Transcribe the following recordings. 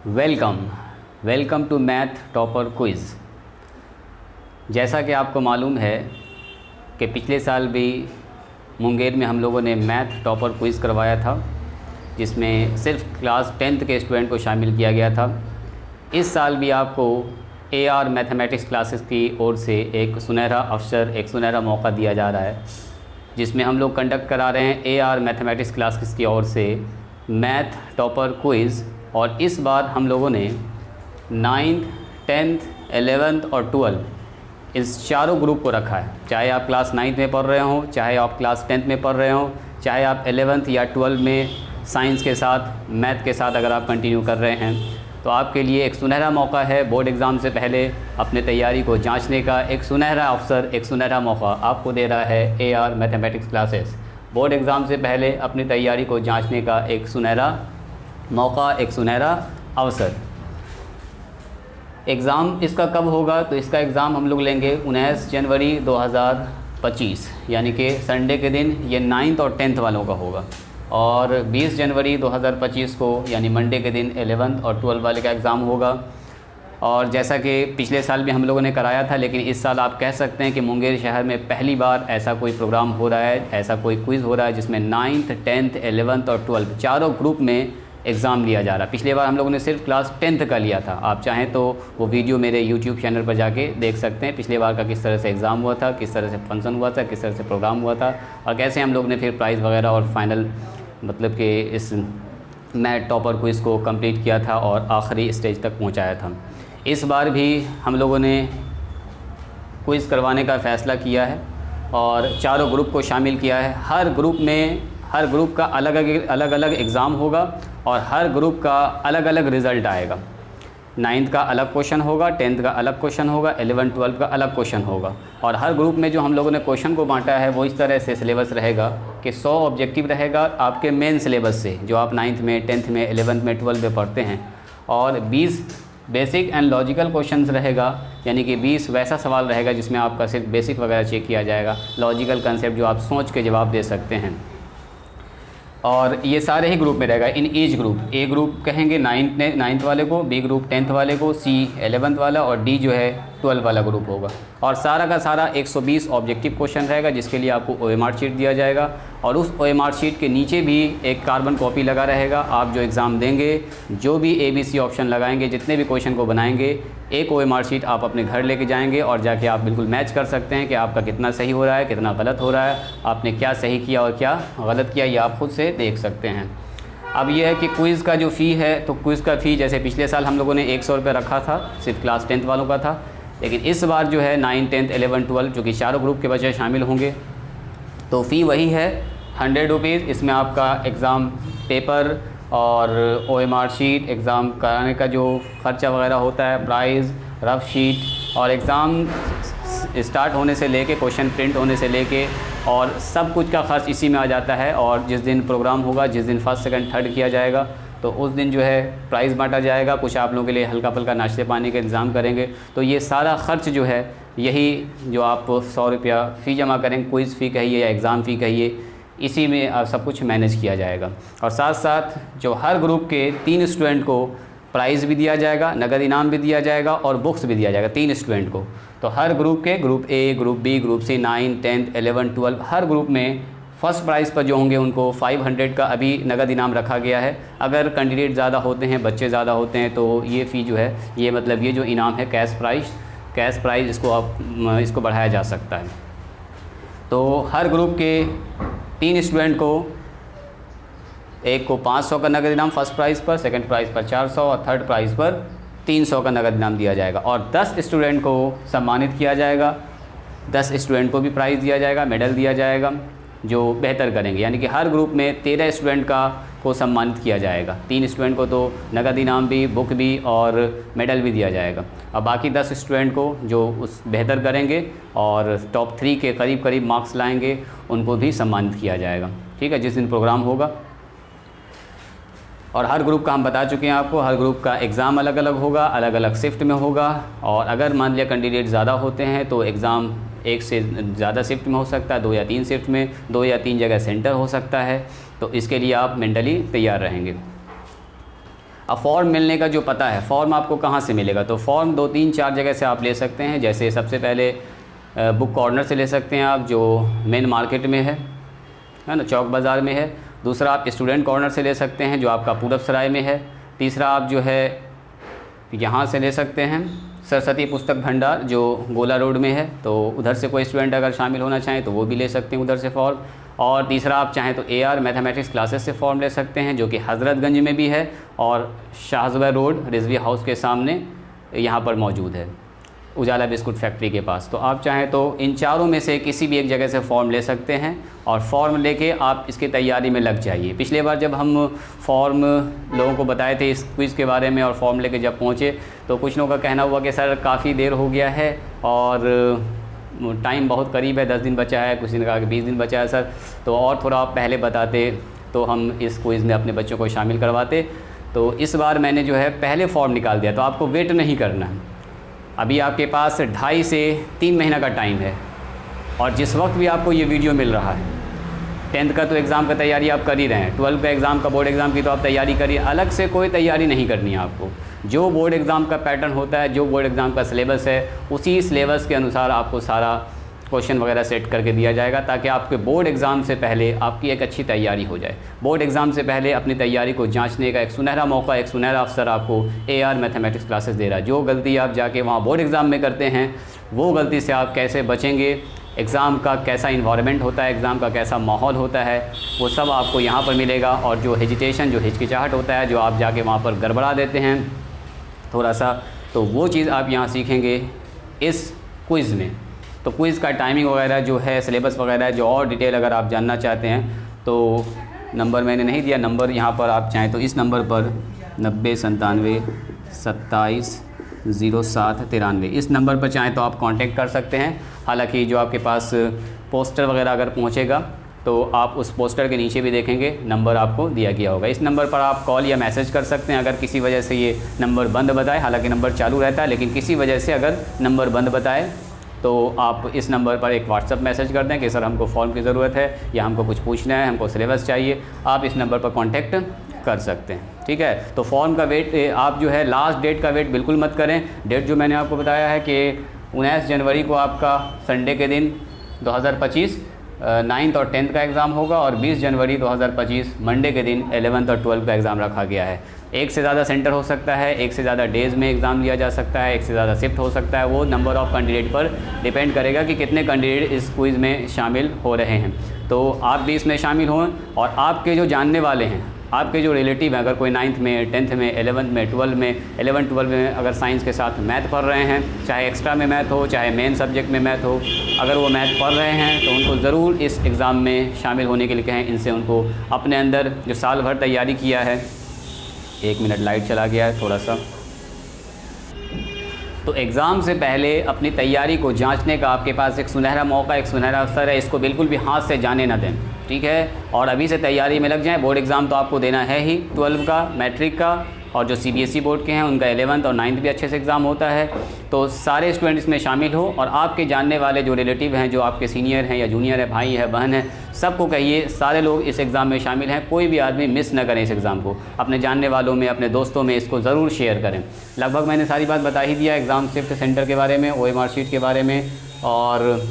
Welcome to math topper quiz. जैसा कि आपको मालूम है कि पिछले साल भी मुंगेर में हम लोगों ने मैथ टॉपर क्विज़ करवाया था, जिसमें सिर्फ क्लास 10th के स्टूडेंट को शामिल किया गया था। इस साल भी आपको AR मैथमेटिक्स क्लासेस की ओर से एक सुनहरा अवसर, एक सुनहरा मौका दिया जा रहा है, जिसमें हम लोग कंडक्ट करा रहे हैं AR मैथमेटिक्स क्लासेस की ओर से मैथ टॉपर क्विज़। और इस बार हम लोगों ने 9th, 10th, 11th और 12th इस चारों ग्रुप को रखा है। चाहे आप क्लास 9th में पढ़ रहे हो, चाहे आप क्लास 10th में पढ़ रहे हो, चाहे आप 11th या 12th में साइंस के साथ, मैथ के साथ अगर आप कंटिन्यू कर रहे हैं, तो आपके लिए एक सुनहरा मौका है। बोर्ड एग्ज़ाम से पहले अपने तैयारी को जांचने का एक सुनहरा अवसर, एक सुनहरा मौका आपको दे रहा है AR mathematics classes. Board exam से पहले अपनी तैयारी को जांचने का एक सुनहरा मौका, एक सुनहरा अवसर। एग्ज़ाम इसका कब होगा? तो इसका एग्ज़ाम हम लोग लेंगे 19 जनवरी 2025, यानी कि संडे के दिन ये 9th और 10th वालों का होगा। और 20 जनवरी 2025 को यानी मंडे के दिन 11th और 12th वाले का एग्ज़ाम होगा। और जैसा कि पिछले साल भी हम लोगों ने कराया था, लेकिन इस साल आप कह सकते हैं कि मुंगेर शहर में पहली बार ऐसा कोई प्रोग्राम हो रहा है, ऐसा कोई क्विज़ हो रहा है जिसमें 9th, 10th, 11th और 12th चारों ग्रुप में एग्ज़ाम लिया जा रहा है। पिछले बार हम लोगों ने सिर्फ क्लास 10th का लिया था। आप चाहें तो वो वीडियो मेरे YouTube चैनल पर जाके देख सकते हैं, पिछले बार का किस तरह से एग्ज़ाम हुआ था, किस तरह से फंक्शन हुआ था, किस तरह से प्रोग्राम हुआ था, और कैसे हम लोग ने फिर प्राइज़ वगैरह और फाइनल मतलब कि इस मैथ टॉपर क्विज़ को कंप्लीट किया था और आखिरी स्टेज तक पहुँचाया था। इस बार भी हम लोगों ने क्विज़ करवाने का फ़ैसला किया है और चारों ग्रुप को शामिल किया है। हर ग्रुप का अलग अलग एग्ज़ाम होगा और हर ग्रुप का अलग अलग रिज़ल्ट आएगा। 9th का अलग क्वेश्चन होगा, 10th का अलग क्वेश्चन होगा, 11th, 12th का अलग क्वेश्चन होगा। और हर ग्रुप में जो हम लोगों ने क्वेश्चन को बांटा है वो इस तरह से सिलेबस रहेगा कि 100 ऑब्जेक्टिव रहेगा आपके मेन सिलेबस से, जो आप 9th में, 10th में, 11th में, 12th में पढ़ते हैं, और 20 बेसिक एंड लॉजिकल क्वेश्चंस रहेगा, यानी कि 20 वैसा सवाल रहेगा जिसमें आपका सिर्फ बेसिक वगैरह चेक किया जाएगा, लॉजिकल कंसेप्ट जो आप सोच के जवाब दे सकते हैं। और ये सारे ही ग्रुप में रहेगा in each group. A group कहेंगे 9th वाले को, बी ग्रुप 10th वाले को, सी 11th वाला, और डी जो है 12th वाला ग्रुप होगा। और सारा का सारा 120 ऑब्जेक्टिव क्वेश्चन रहेगा, जिसके लिए आपको OMR शीट दिया जाएगा। और उस OMR शीट के नीचे भी एक कार्बन कॉपी लगा रहेगा। आप जो एग्ज़ाम देंगे, जो भी ABC ऑप्शन लगाएंगे, जितने भी क्वेश्चन को बनाएंगे, एक OMR शीट आप अपने घर लेके जाएंगे और जाके आप बिल्कुल मैच कर सकते हैं कि आपका कितना सही हो रहा है, कितना गलत हो रहा है, आपने क्या सही किया और क्या गलत किया, ये आप खुद से देख सकते हैं। अब यह है कि क्विज़ का जो फ़ी है, तो क्विज़ का फ़ी जैसे पिछले साल हम लोगों ने 100 रुपये रखा था, सिर्फ क्लास 10th वालों का था, लेकिन इस बार जो है 9th, 10th, 11th, 12th जो कि चारों ग्रुप के बच्चे शामिल होंगे, तो फ़ी वही है 100 रुपीज़। इसमें आपका एग्ज़ाम पेपर और OMR शीट, एग्ज़ाम कराने का जो ख़र्चा वगैरह होता है, प्राइज़, रफ शीट, और एग्ज़ाम स्टार्ट होने से लेके, क्वेश्चन प्रिंट होने से लेके, और सब कुछ का ख़र्च इसी में आ जाता है। और जिस दिन प्रोग्राम होगा, जिस दिन फर्स्ट, सेकंड, थर्ड किया जाएगा, तो उस दिन जो है प्राइज़ बांटा जाएगा। कुछ आप लोगों के लिए हल्का फुल्का नाश्ते पानी का इंतज़ाम करेंगे। तो ये सारा ख़र्च जो है, यही जो आप 100 रुपया फ़ी जमा करेंगे, क्विज़ फ़ी कहिए या एग्ज़ाम फ़ी कहिए, इसी में सब कुछ मैनेज किया जाएगा। और साथ साथ जो हर ग्रुप के 3 स्टूडेंट को प्राइज़ भी दिया जाएगा, नगद इनाम भी दिया जाएगा और बुक्स भी दिया जाएगा 3 स्टूडेंट को। तो हर ग्रुप के, group A, group B, group C, 9th, 10th, 11th, 12th, her group में फ़र्स्ट प्राइज़ पर जो होंगे उनको 500 का अभी नगद इनाम रखा गया है। अगर कैंडिडेट ज़्यादा होते हैं, बच्चे ज़्यादा होते हैं, तो ये फ़ी जो है, ये मतलब ये जो इनाम है कैश प्राइज़ इसको बढ़ाया जा सकता है। तो हर ग्रुप के 3 स्टूडेंट को, एक को 500 का नगद इनाम फर्स्ट प्राइज़ पर, सेकंड प्राइज़ पर 400 और थर्ड प्राइज़ पर 300 का नगद इनाम दिया जाएगा। और 10 स्टूडेंट को सम्मानित किया जाएगा, 10 स्टूडेंट को भी प्राइज़ दिया जाएगा, मेडल दिया जाएगा जो बेहतर करेंगे। यानी कि हर ग्रुप में 13 स्टूडेंट को सम्मानित किया जाएगा। 3 स्टूडेंट को तो नगद इनाम भी, बुक भी और मेडल भी दिया जाएगा। और बाकी 10 स्टूडेंट को जो उस बेहतर करेंगे और टॉप 3 के करीब मार्क्स लाएंगे, उनको भी सम्मानित किया जाएगा। ठीक है, जिस दिन प्रोग्राम होगा। और हर ग्रुप का हम बता चुके हैं आपको, हर ग्रुप का एग्ज़ाम अलग अलग होगा, अलग अलग शिफ्ट में होगा। और अगर मान लिया कैंडिडेट ज़्यादा होते हैं तो एग्ज़ाम एक से ज़्यादा शिफ्ट में हो सकता है, 2 या 3 शिफ्ट में, 2 या 3 जगह सेंटर हो सकता है। तो इसके लिए आप मेंटली तैयार रहेंगे। अब फॉर्म मिलने का जो पता है, फॉर्म आपको कहाँ से मिलेगा, तो फॉर्म 2 3 4 जगह से आप ले सकते हैं। जैसे सबसे पहले बुक कॉर्नर से ले सकते हैं आप, जो मेन मार्केट में है ना, चौक बाज़ार में है। दूसरा आप स्टूडेंट कॉर्नर से ले सकते हैं जो आपका पूरब सराय में है। तीसरा आप जो है यहाँ से ले सकते हैं सरस्वती पुस्तक भंडार जो गोला रोड में है, तो उधर से कोई स्टूडेंट अगर शामिल होना चाहें तो वो भी ले सकते हैं उधर से फॉर्म। और तीसरा आप चाहें तो AR मैथमेटिक्स क्लासेस से फॉर्म ले सकते हैं जो कि हज़रतगंज में भी है और शाहज़ुबैर रोड रिजवी हाउस के सामने यहाँ पर मौजूद है, उजाला बिस्कुट फैक्ट्री के पास। तो आप चाहें तो इन चारों में से किसी भी एक जगह से फॉर्म ले सकते हैं और फॉर्म लेके आप इसकी तैयारी में लग जाइए। पिछले बार जब हम फॉर्म लोगों को बताए थे इस क्विज़ के बारे में और फॉर्म लेके जब पहुँचे तो कुछ लोगों का कहना हुआ कि सर काफ़ी देर हो गया है और टाइम बहुत करीब है, 10 दिन बचा है, कुछ दिन कहा कि 20 दिन बचा है सर, तो और थोड़ा आप पहले बताते तो हम इस क्विज़ में अपने बच्चों को शामिल करवाते। तो इस बार मैंने जो है पहले फॉर्म निकाल दिया, तो आपको वेट नहीं करना है। अभी आपके पास 2.5 से 3 महीना का टाइम है और जिस वक्त भी आपको ये वीडियो मिल रहा है, 10th का तो एग्ज़ाम का तैयारी आप कर ही रहे हैं, 12th का एग्ज़ाम का बोर्ड एग्ज़ाम की तो आप तैयारी करिए, अलग से कोई तैयारी नहीं करनी है आपको। जो बोर्ड एग्ज़ाम का पैटर्न होता है, जो बोर्ड एग्ज़ाम का सिलेबस है, उसी सिलेबस के अनुसार आपको सारा क्वेश्चन वगैरह सेट करके दिया जाएगा ताकि आपके बोर्ड एग्ज़ाम से पहले आपकी एक अच्छी तैयारी हो जाए। बोर्ड एग्ज़ाम से पहले अपनी तैयारी को जांचने का एक सुनहरा मौका, एक सुनहरा अवसर आपको AR मैथमेटिक्स क्लासेस दे रहा है। जो गलती आप जाके वहाँ बोर्ड एग्ज़ाम में करते हैं, वो गलती से आप कैसे बचेंगे, एग्ज़ाम का कैसा इन्वायरमेंट होता है, एग्ज़ाम का कैसा माहौल होता है, वो सब आपको यहाँ पर मिलेगा। और जो हेजिटेशन, जो हिचकिचाहट होता है, जो आप जाके वहाँ पर गड़बड़ा देते हैं थोड़ा सा, तो वो चीज़ आप यहाँ सीखेंगे इस क्विज़ में। तो क्विज़ का टाइमिंग वगैरह जो है, सिलेबस वगैरह जो और डिटेल अगर आप जानना चाहते हैं तो नंबर मैंने नहीं दिया, नंबर यहाँ पर आप चाहें तो इस नंबर पर 90 97 27 07 93 इस नंबर पर चाहें तो आप कांटेक्ट कर सकते हैं। हालांकि जो आपके पास पोस्टर वगैरह अगर पहुँचेगा तो आप उस पोस्टर के नीचे भी देखेंगे नंबर आपको दिया गया होगा। इस नंबर पर आप कॉल या मैसेज कर सकते हैं। अगर किसी वजह से ये नंबर बंद बताए, हालांकि नंबर चालू रहता है, लेकिन किसी वजह से अगर नंबर बंद बताए तो आप इस नंबर पर एक व्हाट्सअप मैसेज कर दें कि सर हमको फॉर्म की ज़रूरत है या हमको कुछ पूछना है, हमको सिलेबस चाहिए। आप इस नंबर पर कांटेक्ट कर सकते हैं, ठीक है। तो फॉर्म का वेट आप जो है लास्ट डेट का वेट बिल्कुल मत करें। डेट जो मैंने आपको बताया है कि 19 जनवरी को आपका संडे के दिन 2025 9th और 10th का एग्ज़ाम होगा और 20 जनवरी 2025 मंडे के दिन 11th और 12th का एग्ज़ाम रखा गया है। एक से ज़्यादा सेंटर हो सकता है, एक से ज़्यादा डेज़ में एग्ज़ाम लिया जा सकता है, एक से ज़्यादा शिफ्ट हो सकता है। वो नंबर ऑफ़ कैंडिडेट पर डिपेंड करेगा कि कितने कैंडिडेट इस क्विज़ में शामिल हो रहे हैं। तो आप भी इसमें शामिल हों और आपके जो जानने वाले हैं, आपके जो रिलेटिव हैं, अगर कोई 9th में, 10th में, 11th में, 12 में, 11 12 में अगर साइंस के साथ मैथ पढ़ रहे हैं, चाहे एक्स्ट्रा में मैथ हो, चाहे मेन सब्जेक्ट में मैथ हो, अगर वो मैथ पढ़ रहे हैं तो उनको ज़रूर इस एग्ज़ाम में शामिल होने के लिए कहें। इनसे उनको अपने अंदर जो साल भर तैयारी किया है, 1 मिनट लाइट चला गया है थोड़ा सा, तो एग्ज़ाम से पहले अपनी तैयारी को जांचने का आपके पास एक सुनहरा मौका, एक सुनहरा अवसर है। इसको बिल्कुल भी हाथ से जाने ना दें, ठीक है। और अभी से तैयारी में लग जाएं। बोर्ड एग्ज़ाम तो आपको देना है ही, 12 का, मैट्रिक का, और जो CBSE बोर्ड के हैं उनका 11th और 9th भी अच्छे से एग्ज़ाम होता है। तो सारे स्टूडेंट इसमें शामिल हो और आपके जानने वाले जो रिलेटिव हैं, जो आपके सीनियर हैं या जूनियर है, भाई है, बहन है, सबको कहिए सारे लोग इस एग्ज़ाम में शामिल हैं। कोई भी आदमी मिस न करें इस एग्ज़ाम को। अपने जानने वालों में, अपने दोस्तों में इसको ज़रूर शेयर करें। लगभग मैंने सारी बात बता ही दिया एग्ज़ाम शिफ्ट सेंटर के बारे में, OMR शीट के बारे में, और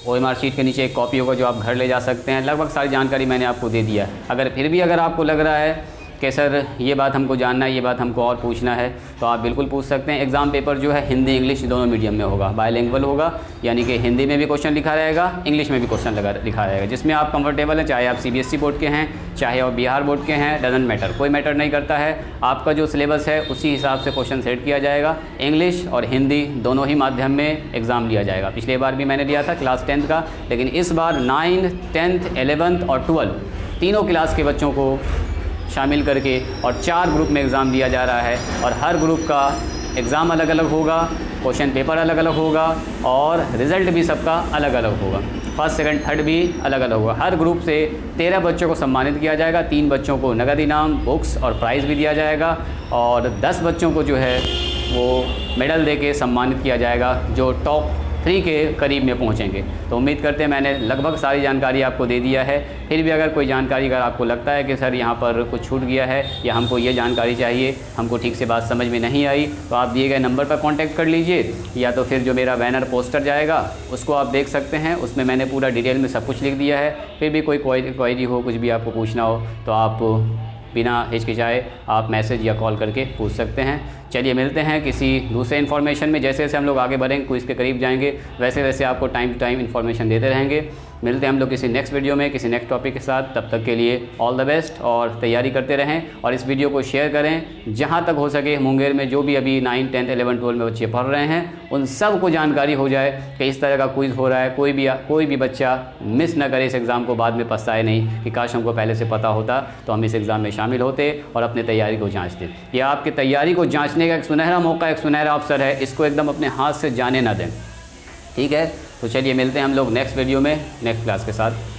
OMR शीट के नीचे एक कॉपी होगा जो आप घर ले जा सकते हैं। लगभग सारी जानकारी मैंने आपको दे दिया। अगर फिर भी अगर आपको लग रहा है कि सर ये बात हमको जानना है, ये बात हमको और पूछना है, तो आप बिल्कुल पूछ सकते हैं। एग्ज़ाम पेपर जो है हिंदी इंग्लिश दोनों मीडियम में होगा, बायलैंग्वेज होगा, यानी कि हिंदी में भी क्वेश्चन लिखा रहेगा, इंग्लिश में भी क्वेश्चन लिखा रहेगा, जिसमें आप कंफर्टेबल हैं। चाहे आप CBSE बोर्ड के हैं, चाहे आप बिहार बोर्ड के हैं, डजंट मैटर, कोई मैटर नहीं करता है। आपका जो सिलेबस है उसी हिसाब से क्वेश्चन सेट किया जाएगा। इंग्लिश और हिंदी दोनों ही माध्यम में एग्ज़ाम लिया जाएगा। पिछले बार भी मैंने लिया था क्लास 10th का, लेकिन इस बार 9th 10th 11th और 12 तीनों क्लास के बच्चों को शामिल करके और 4 ग्रुप में एग्ज़ाम दिया जा रहा है। और हर ग्रुप का एग्ज़ाम अलग अलग होगा, क्वेश्चन पेपर अलग अलग होगा और रिज़ल्ट भी सबका अलग अलग होगा। फर्स्ट सेकंड थर्ड भी अलग अलग होगा। हर ग्रुप से 13 बच्चों को सम्मानित किया जाएगा। 3 बच्चों को नगद इनाम, बुक्स और प्राइज़ भी दिया जाएगा और 10 बच्चों को जो है वो मेडल दे के सम्मानित किया जाएगा, जो टॉप 3 के करीब में पहुंचेंगे। तो उम्मीद करते हैं मैंने लगभग सारी जानकारी आपको दे दिया है। फिर भी अगर कोई जानकारी अगर आपको लगता है कि सर यहाँ पर कुछ छूट गया है या हमको ये जानकारी चाहिए, हमको ठीक से बात समझ में नहीं आई, तो आप दिए गए नंबर पर कांटेक्ट कर लीजिए, या तो फिर जो मेरा बैनर पोस्टर जाएगा उसको आप देख सकते हैं, उसमें मैंने पूरा डिटेल में सब कुछ लिख दिया है। फिर भी कोई क्वेरी हो, कुछ भी आपको पूछना हो तो आप बिना हिचकिचाए आप मैसेज या कॉल करके पूछ सकते हैं। चलिए मिलते हैं किसी दूसरे इन्फॉर्मेशन में। जैसे जैसे हम लोग आगे बढ़ेंगे, क्विज़ के करीब जाएंगे, वैसे वैसे आपको टाइम टू टाइम इन्फॉर्मेशन देते रहेंगे। मिलते हैं हम लोग किसी नेक्स्ट वीडियो में, किसी नेक्स्ट टॉपिक के साथ। तब तक के लिए ऑल द बेस्ट, और तैयारी करते रहें और इस वीडियो को शेयर करें। जहाँ तक हो सके मुंगेर में जो भी अभी 9, 10, 11, 12 में बच्चे पढ़ रहे हैं, उन सब को जानकारी हो जाए कि इस तरह का क्विज़ हो रहा है। कोई भी बच्चा मिस ना करे इस एग्ज़ाम को, बाद में पछताए नहीं कि काश हमको पहले से पता होता तो हम इस एग्ज़ाम में शामिल होते और अपनी तैयारी को जाँचते। यह आपकी तैयारी को जाँचने का एक सुनहरा मौका, एक सुनहरा अवसर है। इसको एकदम अपने हाथ से जाने ना दें, ठीक है। तो चलिए मिलते हैं हम लोग नेक्स्ट वीडियो में, नेक्स्ट क्लास के साथ।